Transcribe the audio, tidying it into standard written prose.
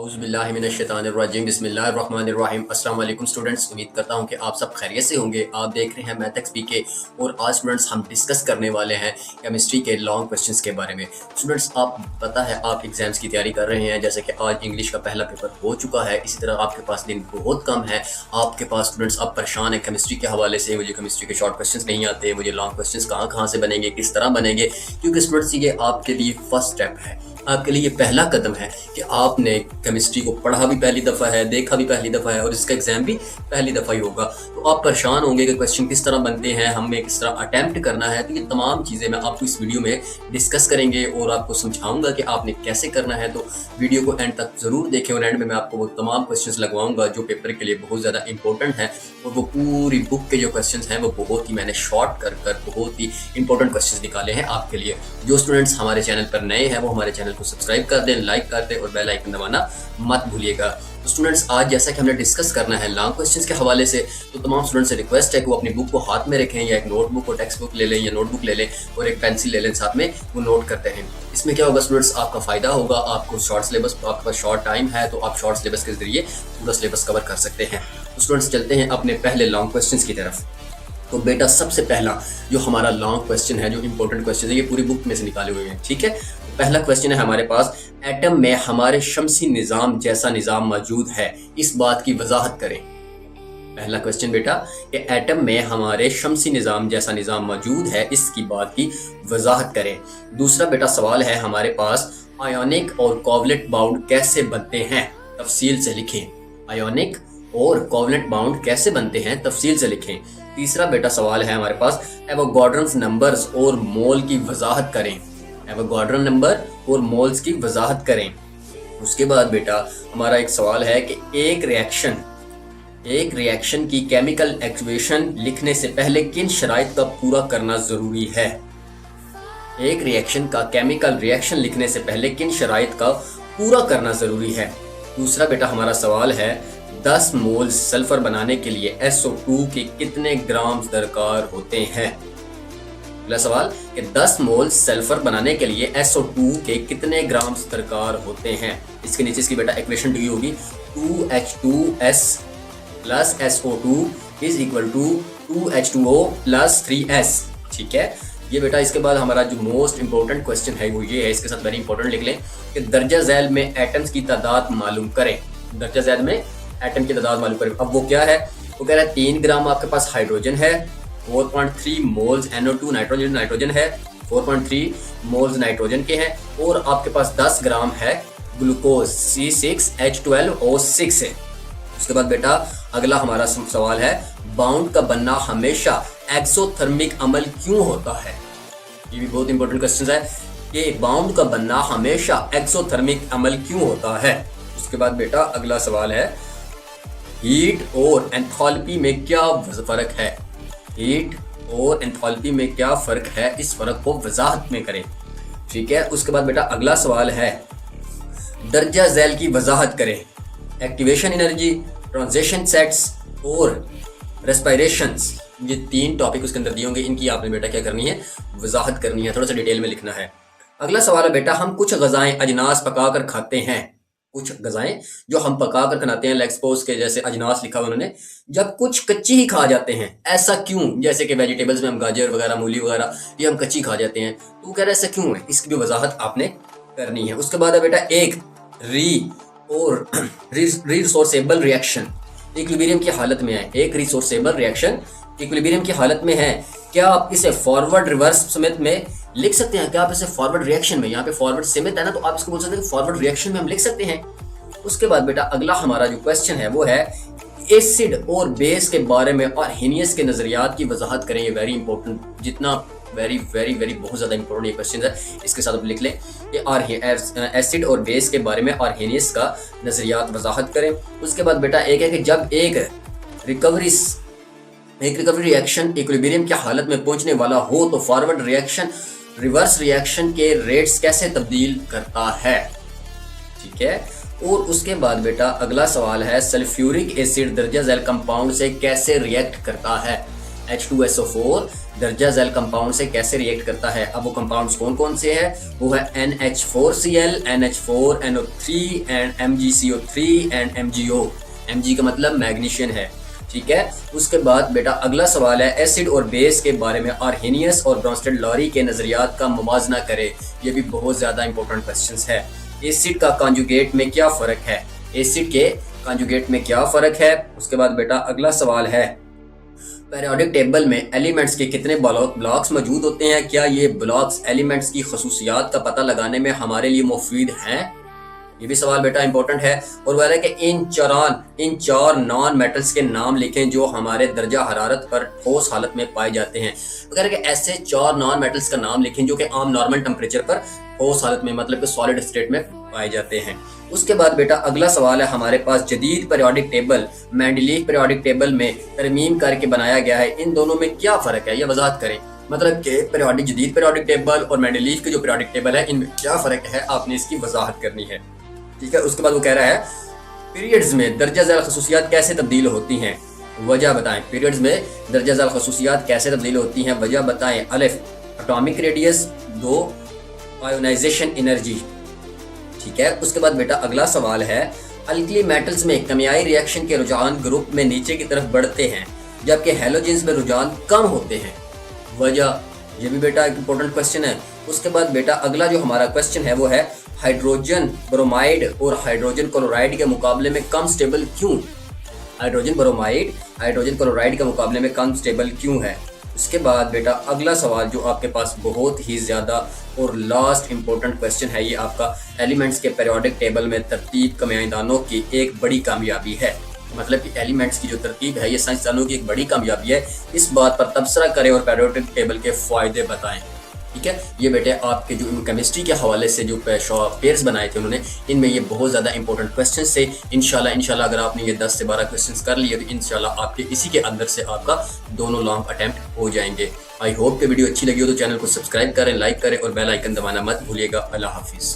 औज़ुबिल्लाहिमिनश्शैतानिर्रजीम बिस्मिल्लाहिर्रहमानिर्रहीम। अस्सलाम वालेकुम स्टूडेंट्स, उम्मीद करता हूँ कि आप सब खैरियत से होंगे। आप देख रहे हैं मैथ एक्सपीके और आज स्टूडेंट्स हम डिस्कस करने वाले हैं केमिस्ट्री के लॉन्ग क्वेश्चंस के बारे में। स्टूडेंट्स, आप पता है आप एग्जाम्स की तैयारी कर रहे हैं, जैसे कि आज इंग्लिश का पहला पेपर हो चुका है। इसी तरह आपके पास दिन बहुत कम है। आपके पास स्टूडेंट्स आप परेशान हैं केमिस्ट्री के हवाले से, मुझे केमिस्ट्री के शॉर्ट क्वेश्चंस नहीं आते, मुझे लॉन्ग क्वेश्चंस कहाँ से बनेंगे, किस तरह बनेंगे। क्योंकि स्टूडेंट्स ये आपके लिए फर्स्ट स्टेप है, आपके लिए ये पहला कदम है कि आपने केमिस्ट्री को पढ़ा भी पहली दफ़ा है, देखा भी पहली दफ़ा है और इसका एग्ज़ाम भी पहली दफ़ा ही होगा। तो आप परेशान होंगे कि क्वेश्चन किस तरह बनते हैं, हमें किस तरह अटैम्प्ट करना है। तो ये तमाम चीज़ें मैं आपको इस वीडियो में डिस्कस करेंगे और आपको समझाऊंगा कि आपने कैसे करना है। तो वीडियो को एंड तक ज़रूर देखें और एंड में मैं आपको वो तमाम क्वेश्चन लगवाऊंगा जो पेपर के लिए बहुत ज़्यादा इंपॉर्टेंट है। और वो पूरी बुक के जो क्वेश्चन हैं वो बहुत ही मैंने शॉर्ट कर बहुत ही इंपॉर्टेंट क्वेश्चन निकाले हैं आपके लिए। जो स्टूडेंट्स हमारे चैनल पर नए हैं वो हमारे चैनल को सब्सक्राइब कर दें, लाइक कर दें और बेल आइकन दबाना मत भूलिएगा। तो स्टूडेंट्स, आज जैसा कि हमने डिस्कस करना है लॉन्ग क्वेश्चंस के हवाले से, तो तमाम स्टूडेंट्स से रिक्वेस्ट है कि वो अपनी बुक को हाथ में रखें या एक नोटबुक और टेक्स्ट बुक ले लें या नोटबुक ले लें और एक पेंसिल ले लें, साथ में वो नोट करते हैं। इसमें क्या होगा स्टूडेंट्स, आपका फ़ायदा होगा। आपको शॉर्ट सिलेबस, आपके पास शॉर्ट टाइम है तो आप शॉर्ट सिलेबस के जरिए पूरा सिलेबस कवर कर सकते हैं। तो स्टूडेंट्स, चलते हैं अपने पहले लॉन्ग क्वेश्चन की तरफ। तो बेटा सबसे पहला जो हमारा लॉन्ग क्वेश्चन है, जो इंपॉर्टेंट क्वेश्चन है, ये पूरी बुक में से निकाले हुए हैं, ठीक है। पहला क्वेश्चन है हमारे पास, एटम में हमारे शमसी निज़ाम जैसा निज़ाम मौजूद है, इस बात की वजाहत करें। पहला क्वेश्चन बेटा कि एटम में हमारे शमसी निज़ाम जैसा निज़ाम मौजूद है, इसकी बात की वजाहत करें। दूसरा बेटा सवाल है हमारे पास, आयोनिक और कोवलेंट बाउंड कैसे बनते हैं, तफसील से लिखें। आयोनिक और कोवलेंट बाउंड कैसे बनते हैं, तफसील से लिखें। तीसरा बेटा सवाल है हमारे पास, एवोगाड्रो नंबर्स और मोल की वजाहत करें। एवोगाड्रो नंबर और मोल्स की वजाहत करें। उसके बाद बेटा हमारा एक सवाल है कि एक रिएक्शन की केमिकल एक्वेशन लिखने से पहले किन शराइत का पूरा करना जरूरी है। एक रिएक्शन का केमिकल रिएक्शन लिखने से पहले किन शराइत का पूरा करना जरूरी है। दूसरा बेटा हमारा सवाल है, 10 मोल सल्फर बनाने के लिए SO2 के कितने ग्राम दरकार होते हैं। अगला सवाल कि 10 मोल सल्फर बनाने के लिए SO2 के कितने ग्राम दरकार होते हैं। इसके नीचे इसकी बेटा इक्वेशन दी होगी, 2H2S plus SO2 is equal to 2H2O plus 3S, ठीक है। ये बेटा इसके बाद हमारा जो मोस्ट इंपॉर्टेंट क्वेश्चन है वो ये है, इसके साथ वेरी इंपॉर्टेंट लिख लें कि दर्जा झैल में एटम्स की तादाद मालूम करें। दर्जा झैल में एटम की तादाद मालूम करें। अब वो क्या है, वो कह रहा है 3 ग्राम आपके पास हाइड्रोजन है, 4.3 मोल्स NO2 नाइट्रोजन है, 4.3 मोल्स नाइट्रोजन के हैं और आपके पास 10 ग्राम है ग्लूकोज C6H12O6 है। उसके बाद बेटा अगला हमारा सवाल है, बाउंड का बनना हमेशा एक्सोथर्मिक अमल क्यों होता है। ये भी बहुत इंपॉर्टेंट क्वेश्चन है कि बाउंड का बनना हमेशा एक्सोथर्मिक अमल क्यों होता है। उसके बाद बेटा अगला सवाल है, हीट और एंथैल्पी में क्या फर्क है। हीट और एंथैल्पी में क्या फर्क है, इस फर्क को वजाहत में करें, ठीक है। उसके बाद बेटा अगला सवाल है, दर्जा झैल की वजाहत करें। एक्टिवेशन एनर्जी, ट्रांजिशन सेट्स और रेस्पिरेशंस, ये 3 टॉपिक उसके अंदर दिए होंगे। इनकी आपने बेटा क्या करनी है, वजाहत करनी है, थोड़ा सा डिटेल में लिखना है। अगला सवाल है बेटा, हम कुछ गजाएं अजनास पका कर खाते हैं। कुछ गजाएं जो हम पका कर खाते हैं, लाइक सपोज के जैसे अजनास लिखा हुआ उन्होंने, जब कुछ कच्ची ही खा जाते हैं, ऐसा क्यों। जैसे कि वेजिटेबल्स में हम गाजर वगैरह, मूली वगैरह, ये हम कच्ची खा जाते हैं, तो कह रहे हैं ऐसा क्यों है, इसकी भी वजाहत आपने करनी है। उसके बाद है बेटा एक रिसोर्सेबल रिएक्शन इक्विलिब्रियम की हालत में है। एक रिसोर्सेबल रिएक्शन इक्विलिब्रियम की हालत में है, क्या आप इसे फॉरवर्ड रिवर्स समेत में लिख सकते हैं। क्या आप इसे फॉरवर्ड रिएक्शन में, यहाँ पे फॉरवर्ड समेत है ना, तो आप इसको बोल सकते हैं फॉरवर्ड रिएक्शन में हम लिख सकते हैं। उसके बाद बेटा अगला हमारा जो क्वेश्चन है वो है, एसिड और बेस के बारे में आर्हेनियस के नजरियात की वजाहत करें। ये वेरी इंपॉर्टेंट, जितना वेरी वेरी वेरी बहुत ज्यादा इंपॉर्टेंट ये क्वेश्चन है, इसके साथ आप लिख लें कि एसिड और बेस के बारे में आर्हेनियस का नजरियात वजाहत करें। उसके बाद बेटा एक है कि जब एक रिकवरी रिएक्शन इक्विलिब्रियम की हालत में पहुंचने वाला हो तो फॉरवर्ड रिएक्शन रिवर्स रिएक्शन के रेट्स कैसे तब्दील करता है, ठीक है। और उसके बाद बेटा अगला सवाल है, सल्फ्यूरिक एसिड दर्जा झैल कंपाउंड से कैसे रिएक्ट करता है। H2SO4 दर्जा झैल कंपाउंड से कैसे रिएक्ट करता है। अब वो कंपाउंड्स कौन कौन से हैं, वो है NH4Cl, NH4NO3 and MgCO3 and MgO। Mg का मतलब मैग्नीशियम है, ठीक है। उसके बाद बेटा अगला सवाल है एसिड और बेस के बारे में आर्हेनियस और ब्रॉन्स्टेड लॉरी के नज़रियात का मुवाजना करें। ये भी बहुत ज़्यादा इंपॉर्टेंट क्वेश्चन है। एसिड का कॉन्जुगेट में क्या फ़र्क है, एसिड के कॉन्जुगेट में क्या फ़र्क है। उसके बाद बेटा अगला सवाल है पीरियोडिक टेबल में एलिमेंट्स के कितने ब्लॉक्स मौजूद होते हैं, क्या ये ब्लॉक्स एलिमेंट्स की खसूसियात का पता लगाने में हमारे लिए मुफीद हैं। ये भी सवाल बेटा इंपॉर्टेंट है। और वह है कि इन चार नॉन मेटल्स के नाम लिखें जो हमारे दर्जा हरारत पर ठोस हालत में पाए जाते हैं। वगैरह के ऐसे 4 नॉन मेटल्स का नाम लिखें जो कि आम नॉर्मल टेम्परेचर पर ठोस हालत में मतलब कि सॉलिड स्टेट में पाए जाते हैं। उसके बाद बेटा अगला सवाल है हमारे पास जदीद periodic table Mendeleev periodic table में तरमीम करके बनाया गया है, इन दोनों में क्या फ़र्क है, यह वजाहत करें। मतलब कि जदीद पीरियोडिक टेबल और मेंडलीफ के जो पीरियोडिक टेबल है इनमें क्या फ़र्क है, आपने इसकी वजाहत करनी है, ठीक है। उसके बाद वो कह रहा है पीरियड्स में दर्जा झैल खसूसियात कैसे तब्दील होती हैं, वजह बताएं। पीरियड्स में दर्जा झैल खसूसियात कैसे तब्दील होती हैं, वजह बताएं। अलिफ एटॉमिक रेडियस, 2 आयोनाइजेशन एनर्जी, ठीक है। उसके बाद बेटा अगला सवाल है अल्कली मेटल्स में केमियाई रिएक्शन के रुझान ग्रुप में नीचे की तरफ बढ़ते हैं जबकि हैलोजेंस में रुझान कम होते हैं, वजह। ये भी बेटा एक इंपॉर्टेंट क्वेश्चन है। उसके बाद बेटा अगला जो हमारा क्वेश्चन है वो है हाइड्रोजन ब्रोमाइड और हाइड्रोजन क्लोराइड के मुकाबले में कम स्टेबल क्यों। हाइड्रोजन ब्रोमाइड हाइड्रोजन क्लोराइड के मुकाबले में कम स्टेबल क्यों है। उसके बाद बेटा अगला सवाल जो आपके पास बहुत ही ज़्यादा और लास्ट इंपॉर्टेंट क्वेश्चन है, ये आपका एलिमेंट्स के पीरियोडिक टेबल में तरतीब कमियादानों की एक बड़ी कामयाबी है। मतलब कि एलिमेंट्स की जो तरतीब है ये साइंसदानों की एक बड़ी कामयाबी है। इस बात पर तबसरा करें और पीरियोडिक टेबल के फ़ायदे बताएं, ठीक है। ये बेटे आपके जो केमिस्ट्री के हवाले से जो पेयर्स बनाए थे उन्होंने, इनमें ये बहुत ज़्यादा इंपॉर्टेंट क्वेश्चन थे। इंशाल्लाह अगर आपने ये 10 से 12 क्वेश्चन कर लिए तो इंशाल्लाह आपके इसी के अंदर से आपका दोनों लॉन्ग अटैम्प्ट हो जाएंगे। आई होप कि वीडियो अच्छी लगी हो तो चैनल को सब्सक्राइब करें, लाइक करें और बेल आइकन दबाना मत भूलिएगा। अल्लाह हाफिज़।